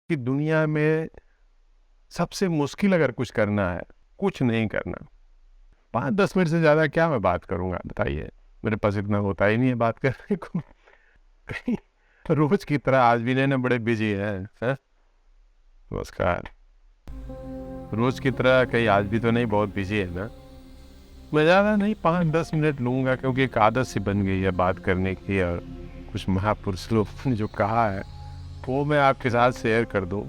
कि दुनिया में सबसे मुश्किल अगर कुछ करना है, कुछ नहीं करना। 5-10 मिनट से ज़्यादा क्या मैं बात करूँगा बताइए? मेरे पास इतना होता ही नहीं है बात करने को। कहीं रोज़ की तरह आज भी नहीं ना बड़े बिज़ी हैं, हैं? नमस्कार। रोज़ की तरह कहीं आज भी तो नहीं बहुत बिज़ी है ना? मैं ज़्यादा नहीं 5-10 मिनट लूँगा क्योंकि एक आदत सी बन गई है बात करने की और कुछ महापुरुष लोगों ने जो कहा है, वो मैं आपके साथ शेयर कर दूँ।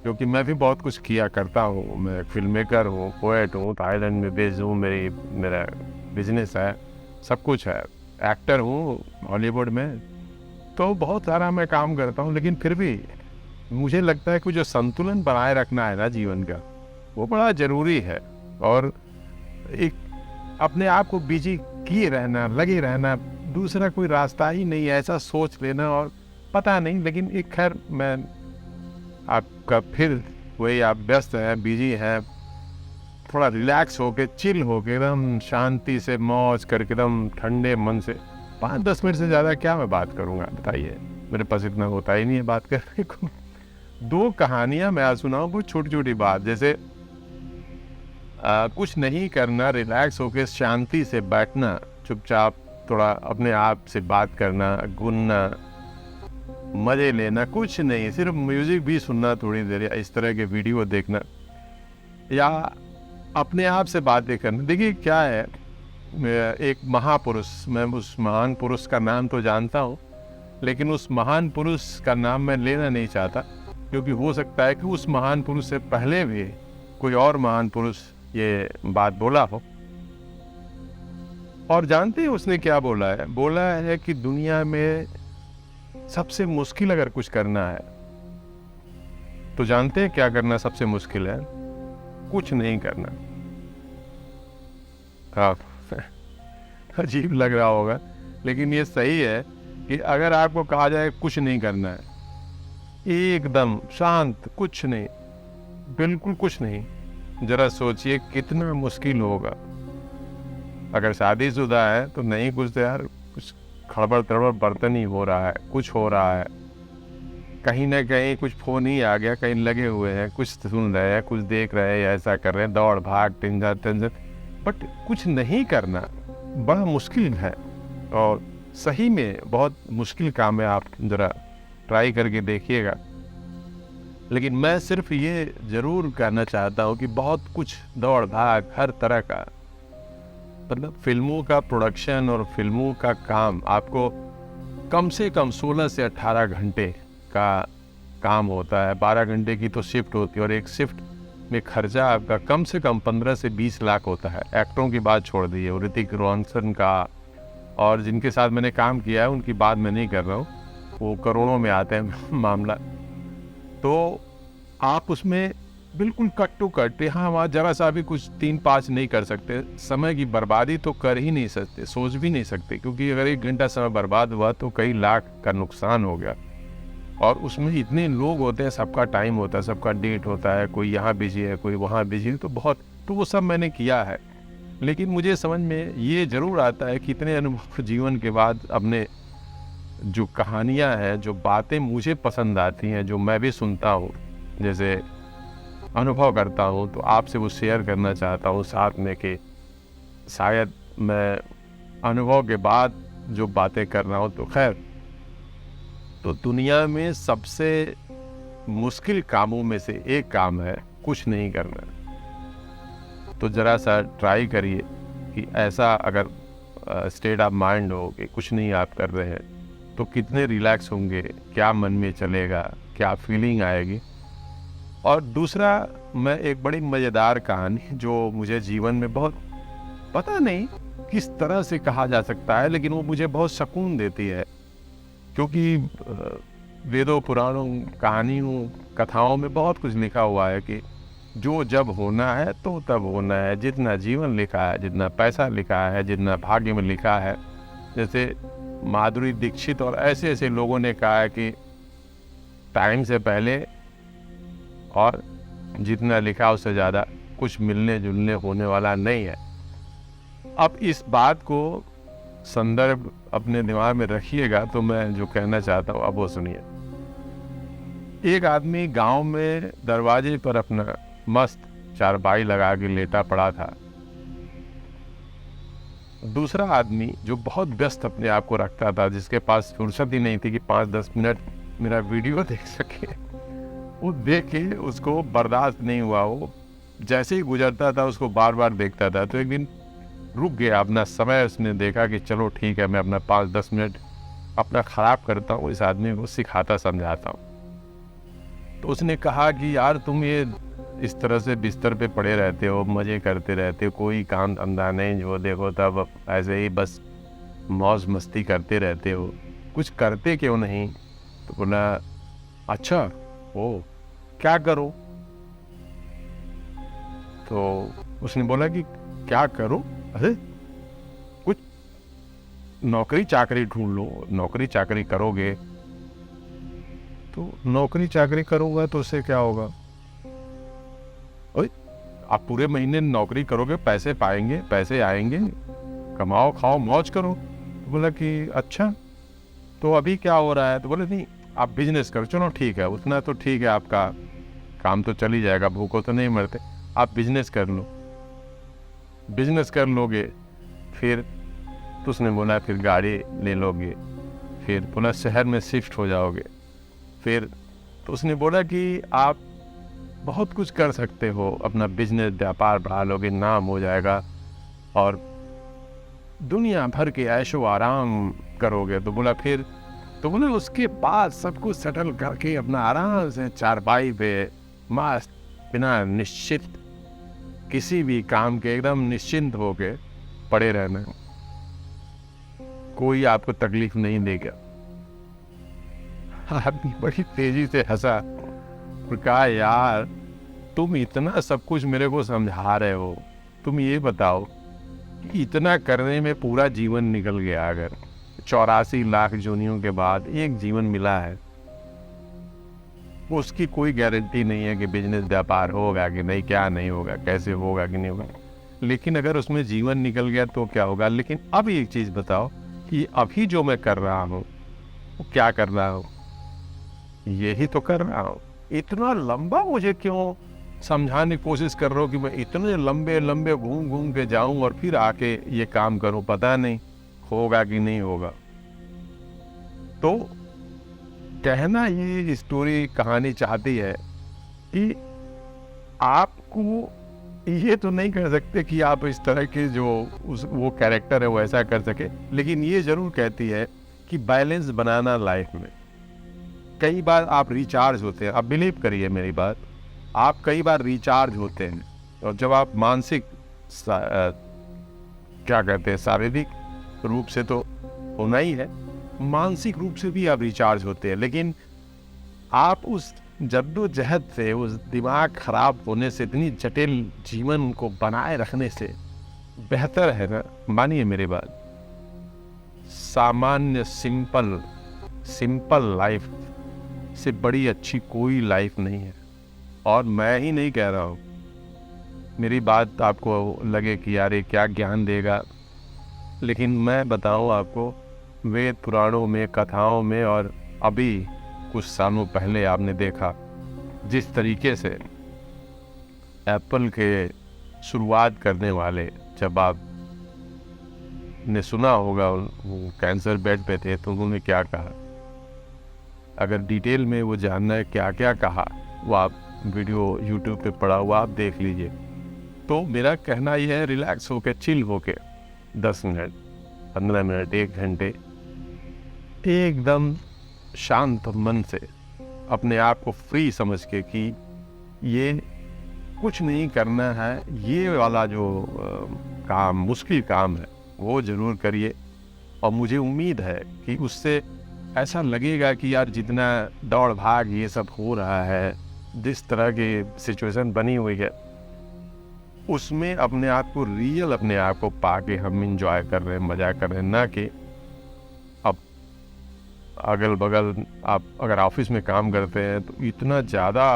क्योंकि मैं भी बहुत कुछ किया करता हूँ। मैं फ़िल्म मेकर हूँ, पोएट हूँ, थाईलैंड में बेस्ड हूँ, मेरा बिज़नेस है, सब कुछ है। एक्टर हूँ हॉलीवुड में, तो बहुत सारा मैं काम करता हूँ, लेकिन फिर भी मुझे लगता है कि जो संतुलन बनाए रखना है ना जीवन का, वो बड़ा ज़रूरी है। और एक अपने आप को बिज़ी किए रहना, लगे रहना, दूसरा कोई रास्ता ही नहीं है, ऐसा सोच लेना। और पता नहीं, लेकिन एक खैर मैं आपका फिर वही, आप व्यस्त हैं, बिजी हैं, थोड़ा रिलैक्स होके, चिल होके, एकदम शांति से मौज करके, एकदम ठंडे मन से 5-10 मिनट से ज़्यादा क्या मैं बात करूँगा बताइए? मेरे पास इतना होता ही नहीं है बात करने को। 2 कहानियाँ मैं आज सुनाऊँ, बहुत छोटी-छोटी बात, जैसे कुछ नहीं करना, रिलैक्स होके शांति से बैठना, चुपचाप थोड़ा अपने आप से बात करना, गुनना, मज़े लेना, कुछ नहीं, सिर्फ म्यूज़िक भी सुनना थोड़ी देर, या इस तरह के वीडियो देखना, या अपने आप से बातें करना। देखिए क्या है, एक महापुरुष, मैं उस महान पुरुष का नाम तो जानता हूँ, लेकिन उस महान पुरुष का नाम मैं लेना नहीं चाहता, क्योंकि हो सकता है कि उस महान पुरुष से पहले भी कोई और महान पुरुष ये बात बोला हो। और जानते हैं उसने क्या बोला है? बोला है कि दुनिया में सबसे मुश्किल अगर कुछ करना है, तो जानते हैं क्या करना सबसे मुश्किल है? कुछ नहीं करना। हाँ, अजीब लग रहा होगा, लेकिन ये सही है कि अगर आपको कहा जाए कुछ नहीं करना है, एकदम शांत, कुछ नहीं, बिल्कुल कुछ नहीं, जरा सोचिए कितना मुश्किल होगा। अगर शादीशुदा है तो नहीं, कुछ तो यार कुछ खड़बड़-तड़बड़ बर्तन ही हो रहा है, कुछ हो रहा है, कहीं न कहीं कुछ फ़ोन ही आ गया, कहीं लगे हुए हैं, कुछ सुन रहे हैं, कुछ देख रहे हैं, या ऐसा कर रहे हैं, दौड़-भाग, टेंशन। बट कुछ नहीं करना बड़ा मुश्किल है, और सही में बहुत मुश्किल काम है। आप ज़रा ट्राई करके देखिएगा। लेकिन मैं सिर्फ़ ये ज़रूर कहना चाहता हूँ कि बहुत कुछ दौड़-भाग हर तरह का, मतलब फ़िल्मों का प्रोडक्शन और फ़िल्मों का काम आपको कम से कम 16 से 18 घंटे का काम होता है। 12 घंटे की तो शिफ्ट होती है, और एक शिफ्ट में खर्चा आपका कम से कम 15 से 20 लाख होता है। एक्टरों की बात छोड़ दीजिए, ऋतिक रोशन का और जिनके साथ मैंने काम किया है उनकी बात मैं नहीं कर रहा हूँ, वो करोड़ों में आते हैं मामला। तो आप उसमें बिल्कुल कट टू कट, यहाँ वहाँ ज़रा सा भी कुछ 3-5 नहीं कर सकते। समय की बर्बादी तो कर ही नहीं सकते, सोच भी नहीं सकते, क्योंकि अगर 1 घंटा समय बर्बाद हुआ तो कई लाख का नुकसान हो गया। और उसमें इतने लोग होते हैं, सबका टाइम होता है, सबका डेट होता है, कोई यहाँ बिजी है, कोई वहाँ बिजी है, तो वो सब मैंने किया है। लेकिन मुझे समझ में ये ज़रूर आता है कि इतने अनुभव जीवन के बाद अपने जो कहानियाँ हैं, जो बातें मुझे पसंद आती हैं, जो मैं भी सुनता हूँ, जैसे अनुभव करता हूँ, तो आपसे वो शेयर करना चाहता हूँ साथ में, कि शायद मैं अनुभव के बाद जो बातें कर रहा हूँ, तो खैर, तो दुनिया में सबसे मुश्किल कामों में से एक काम है कुछ नहीं करना। तो ज़रा सा ट्राई करिए कि ऐसा अगर स्टेट ऑफ माइंड हो कि कुछ नहीं आप कर रहे हैं, तो कितने रिलैक्स होंगे, क्या मन में चलेगा, क्या फीलिंग आएगी। और दूसरा, मैं एक बड़ी मज़ेदार कहानी जो मुझे जीवन में बहुत, पता नहीं किस तरह से कहा जा सकता है, लेकिन वो मुझे बहुत सुकून देती है, क्योंकि वेदों, पुराणों, कहानियों, कथाओं में बहुत कुछ लिखा हुआ है कि जो जब होना है तो तब होना है, जितना जीवन लिखा है, जितना पैसा लिखा है, जितना भाग्य में लिखा है। जैसे माधुरी दीक्षित और ऐसे-ऐसे लोगों ने कहा है कि टाइम से पहले और जितना लिखा उससे ज़्यादा कुछ मिलने-जुलने होने वाला नहीं है। अब इस बात को संदर्भ अपने दिमाग में रखिएगा, तो मैं जो कहना चाहता हूँ अब वो सुनिए। एक आदमी गांव में दरवाजे पर अपना मस्त चारपाई लगा के लेटा पड़ा था। दूसरा आदमी जो बहुत व्यस्त अपने आप को रखता था, जिसके पास फुर्सत ही नहीं थी कि 5-10 मिनट मेरा वीडियो देख सके, वो देख के उसको बर्दाश्त नहीं हुआ। वो जैसे ही गुजरता था उसको बार बार देखता था। तो एक दिन रुक गया, अपना समय उसने देखा कि चलो ठीक है, मैं अपना 5-10 मिनट अपना ख़राब करता हूँ, इस आदमी को सिखाता समझाता हूँ। तो उसने कहा कि यार तुम ये इस तरह से बिस्तर पे पड़े रहते हो, मज़े करते रहते हो, कोई काम धंधा नहीं, जो देखो तब ऐसे ही बस मौज मस्ती करते रहते हो, कुछ करते क्यों नहीं? तो बोला अच्छा ओ क्या करो? तो उसने बोला कि क्या करो? अरे कुछ नौकरी चाकरी ढूंढ लो, नौकरी चाकरी करोगे तो नौकरी चाकरी करूँगा तो उससे क्या होगा? ओए आप पूरे महीने नौकरी करोगे, पैसे पाएंगे, पैसे आएंगे, कमाओ खाओ मौज करो। तो बोला कि अच्छा तो अभी क्या हो रहा है? तो बोले नहीं आप बिजनेस करो। चलो ठीक है, उतना तो ठीक है, आपका काम तो चल ही जाएगा, भूखों तो नहीं मरते, आप बिजनेस कर लो। बिजनेस कर लोगे फिर? तो उसने बोला फिर गाड़ी ले लोगे, फिर पुनः शहर में शिफ्ट हो जाओगे, फिर? तो उसने बोला कि आप बहुत कुछ कर सकते हो, अपना बिजनेस व्यापार बढ़ा लोगे, नाम हो जाएगा और दुनिया भर के ऐशो आराम करोगे। तो बोला फिर? तो बोले उसके बाद सब कुछ सेटल करके अपना आराम से चारपाई पे मस्त बिना निश्चित किसी भी काम के एकदम निश्चिंत होके पड़े रहना, कोई आपको तकलीफ नहीं देगा। आदमी बड़ी तेजी से हंसा और कहा यार तुम इतना सब कुछ मेरे को समझा रहे हो, तुम ये बताओ कि इतना करने में पूरा जीवन निकल गया, अगर 84 लाख जोनियों के बाद एक जीवन मिला है, उसकी कोई गारंटी नहीं है कि बिजनेस व्यापार होगा कि नहीं, क्या नहीं होगा, कैसे होगा कि नहीं होगा। लेकिन अगर उसमें जीवन निकल गया तो क्या होगा? लेकिन अब एक चीज़ बताओ कि अभी जो मैं कर रहा हूँ वो क्या कर रहा हूँ? यही तो कर रहा हूँ। इतना लंबा मुझे क्यों समझाने की कोशिश कर रहे हो कि मैं इतने लंबे लंबे घूम घूम के जाऊं और फिर आके ये काम करूं, पता नहीं होगा कि नहीं होगा। तो कहना ये स्टोरी कहानी चाहती है कि आपको ये तो नहीं कर सकते कि आप इस तरह के जो वो कैरेक्टर है वो ऐसा कर सके, लेकिन ये जरूर कहती है कि बैलेंस बनाना लाइफ में। कई बार आप रिचार्ज होते हैं, आप बिलीव करिए मेरी बात, आप कई बार रिचार्ज होते हैं, और जब आप मानसिक क्या कहते हैं, शारीरिक रूप से तो होना ही है, मानसिक रूप से भी आप रिचार्ज होते हैं। लेकिन आप उस जद्दोजहद से, उस दिमाग खराब होने से, इतनी जटिल जीवन को बनाए रखने से बेहतर है ना, मानिए मेरी बात, सामान्य सिंपल लाइफ से बड़ी अच्छी कोई लाइफ नहीं है। और मैं ही नहीं कह रहा हूँ, मेरी बात आपको लगे कि यार ये क्या ज्ञान देगा, लेकिन मैं बताऊँ आपको, वेद पुराणों में, कथाओं में, और अभी कुछ सालों पहले आपने देखा जिस तरीके से एप्पल के शुरुआत करने वाले, जब आप ने सुना होगा वो कैंसर बेड पे थे तो उन्होंने क्या कहा, अगर डिटेल में वो जानना है क्या क्या कहा, वो आप वीडियो यूट्यूब पे पड़ा हुआ आप देख लीजिए। तो मेरा कहना यह है, रिलैक्स होके, चिल होके 10 मिनट, 15 मिनट, 1 घंटे एकदम शांत मन से अपने आप को फ्री समझ के कि ये कुछ नहीं करना है, ये वाला जो काम, मुश्किल काम है वो ज़रूर करिए। और मुझे उम्मीद है कि उससे ऐसा लगेगा कि यार जितना दौड़ भाग ये सब हो रहा है, जिस तरह की सिचुएशन बनी हुई है, उसमें अपने आप को, रियल अपने आप को पाके हम इंजॉय कर रहे हैं, मज़ा कर रहे हैं। ना कि अब अगल बगल आप अगर ऑफिस में काम करते हैं तो इतना ज़्यादा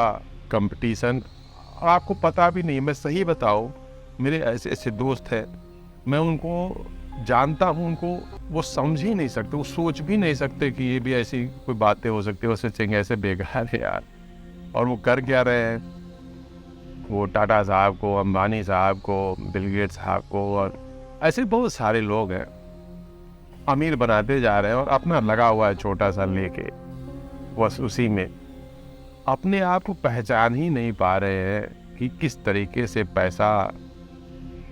कंपटीशन, और आपको पता भी नहीं। मैं सही बताऊँ, मेरे ऐसे ऐसे दोस्त हैं, मैं उनको जानता हूँ, उनको वो समझ ही नहीं सकते, वो सोच भी नहीं सकते कि ये भी ऐसी कोई बातें हो सकती है। वो सोचेंगे ऐसे बेकार है यार, और वो कर क्या रहे हैं, वो टाटा साहब को, अंबानी साहब को, बिल गेट्स साहब को और ऐसे बहुत सारे लोग हैं, अमीर बनाते जा रहे हैं और अपना लगा हुआ है छोटा सा लेके, बस उसी में अपने आप को पहचान ही नहीं पा रहे हैं कि किस तरीके से पैसा,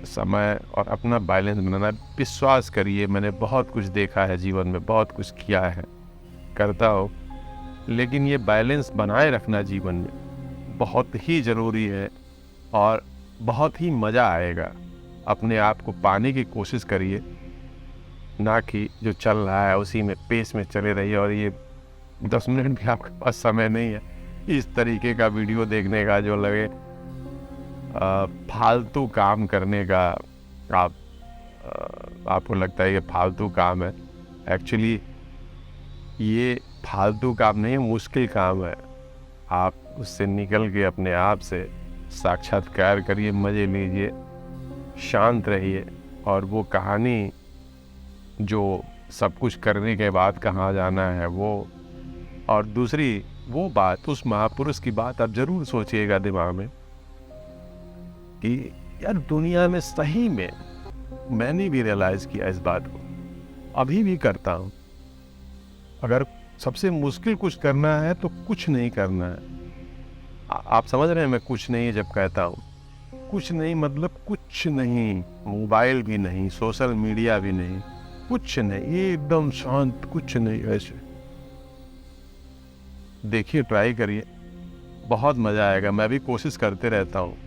समय और अपना बैलेंस बनाना। विश्वास करिए, मैंने बहुत कुछ देखा है जीवन में, बहुत कुछ किया है, करता हो, लेकिन ये बैलेंस बनाए रखना जीवन में बहुत ही ज़रूरी है और बहुत ही मज़ा आएगा। अपने आप को पाने की कोशिश करिए, ना कि जो चल रहा है उसी में पेस में चले रहिए। और ये 10 मिनट भी आपके पास समय नहीं है इस तरीके का वीडियो देखने का जो लगे फालतू काम करने का। आपको लगता है ये फालतू काम है, एक्चुअली ये फालतू काम नहीं है, मुश्किल काम है। आप उससे निकल के अपने आप से साक्षात्कार करिए, मज़े लीजिए, शांत रहिए और वो कहानी जो सब कुछ करने के बाद कहाँ जाना है वो, और दूसरी वो बात, उस महापुरुष की बात आप ज़रूर सोचिएगा दिमाग में कि यार दुनिया में सही में, मैंने भी रियलाइज़ किया इस बात को, अभी भी करता हूँ, अगर सबसे मुश्किल कुछ करना है तो कुछ नहीं करना है। आप समझ रहे हैं मैं कुछ नहीं जब कहता हूँ, कुछ नहीं मतलब कुछ नहीं, मोबाइल भी नहीं, सोशल मीडिया भी नहीं, कुछ नहीं, ये एकदम शांत, कुछ नहीं। ऐसे देखिए, ट्राई करिए, बहुत मज़ा आएगा। मैं भी कोशिश करते रहता हूँ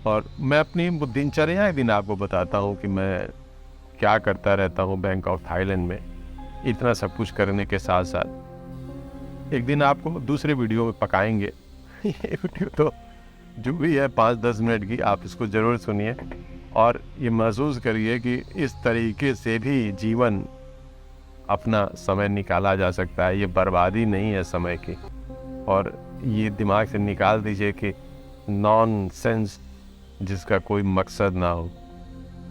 और मैं अपनी दिनचर्या एक दिन आपको बताता हूँ कि मैं क्या करता रहता हूँ बैंक ऑफ थाईलैंड में, इतना सब कुछ करने के साथ साथ। एक दिन आपको दूसरे वीडियो में पकाएंगे ये वीडियो तो जो भी है 5-10 मिनट की, आप इसको ज़रूर सुनिए और ये महसूस करिए कि इस तरीके से भी जीवन अपना समय निकाला जा सकता है। ये बर्बादी नहीं है समय की, और ये दिमाग से निकाल दीजिए कि नॉनसेंस जिसका कोई मकसद ना हो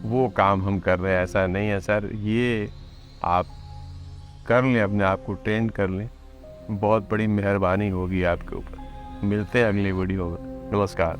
वो काम हम कर रहे हैं, ऐसा नहीं है सर। ये आप कर लें, अपने आप को ट्रेन कर लें, बहुत बड़ी मेहरबानी होगी आपके ऊपर। मिलते हैं अगली वीडियो में। नमस्कार।